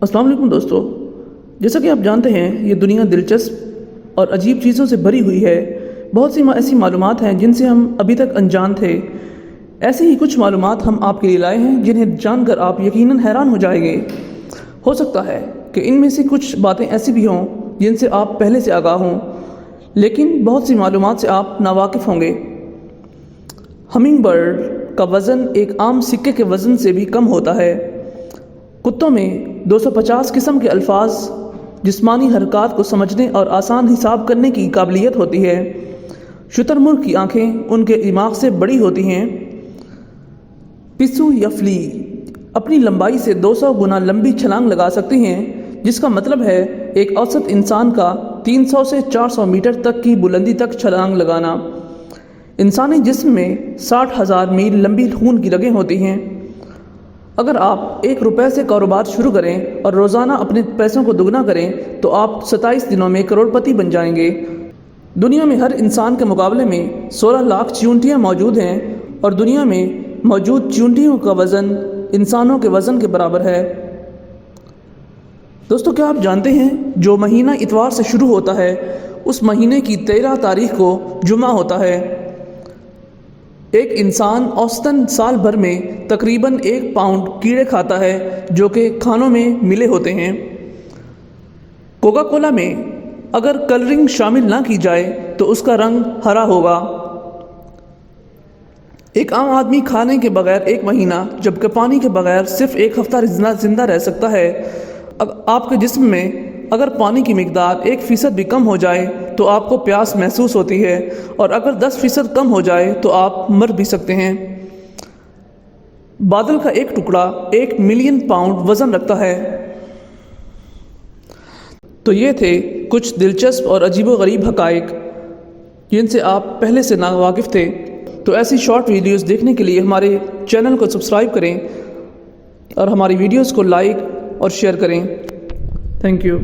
अस्सलाम वालेकुम दोस्तों, जैसा कि आप जानते हैं ये दुनिया दिलचस्प और अजीब चीज़ों से भरी हुई है। बहुत सी ऐसी मालूमात हैं जिनसे हम अभी तक अनजान थे। ऐसी ही कुछ मालूमात हम आपके लिए लाए हैं जिन्हें जानकर आप यकीनन हैरान हो जाएंगे। हो सकता है कि इनमें से कुछ बातें ऐसी भी हों जिनसे आप पहले से आगाह हों, लेकिन बहुत सी मालूमात से आप नावाकिफ़ होंगे। हमिंग बर्ड का वज़न एक आम सिक्के के वज़न से भी कम होता है। कुत्तों में 250 किस्म के अल्फाज, जिस्मानी हरकत को समझने और आसान हिसाब करने की काबिलियत होती है। शुतुरमुर्ग की आँखें उनके दिमाग से बड़ी होती हैं। पिस्सू या फ्ली अपनी लंबाई से 200 गुना लंबी छलांग लगा सकती हैं, जिसका मतलब है एक औसत इंसान का 300 से 400 मीटर तक की बुलंदी तक छलांग लगाना। इंसानी जिस्म में 60,000 मील लंबी खून की रगें होती हैं। अगर आप ₹1 से कारोबार शुरू करें और रोज़ाना अपने पैसों को दुगना करें तो आप 27 दिनों में करोड़पति बन जाएंगे। दुनिया में हर इंसान के मुकाबले में 16 लाख चींटियाँ मौजूद हैं और दुनिया में मौजूद चींटियों का वज़न इंसानों के वज़न के बराबर है। दोस्तों, क्या आप जानते हैं जो महीना इतवार से शुरू होता है उस महीने की 13 तारीख को जुमा होता है। एक इंसान औसतन साल भर में तकरीबन 1 पाउंड कीड़े खाता है जो कि खानों में मिले होते हैं। कोका कोला में अगर कलरिंग शामिल ना की जाए तो उसका रंग हरा होगा। एक आम आदमी खाने के बगैर 1 महीना, जबकि पानी के बगैर सिर्फ 1 हफ्ता जिंदा रह सकता है। आपके जिस्म में अगर पानी की मिकदार 1% भी कम हो जाए तो आपको प्यास महसूस होती है, और अगर 10% कम हो जाए तो आप मर भी सकते हैं। बादल का एक टुकड़ा 1 मिलियन पाउंड वज़न रखता है। तो ये थे कुछ दिलचस्प और अजीबोगरीब हक़ाइक़ जिनसे आप पहले से नावाकिफ़ थे। तो ऐसी शॉर्ट वीडियोस देखने के लिए हमारे चैनल को सब्सक्राइब करें और हमारी वीडियोस को लाइक और शेयर करें। Thank you.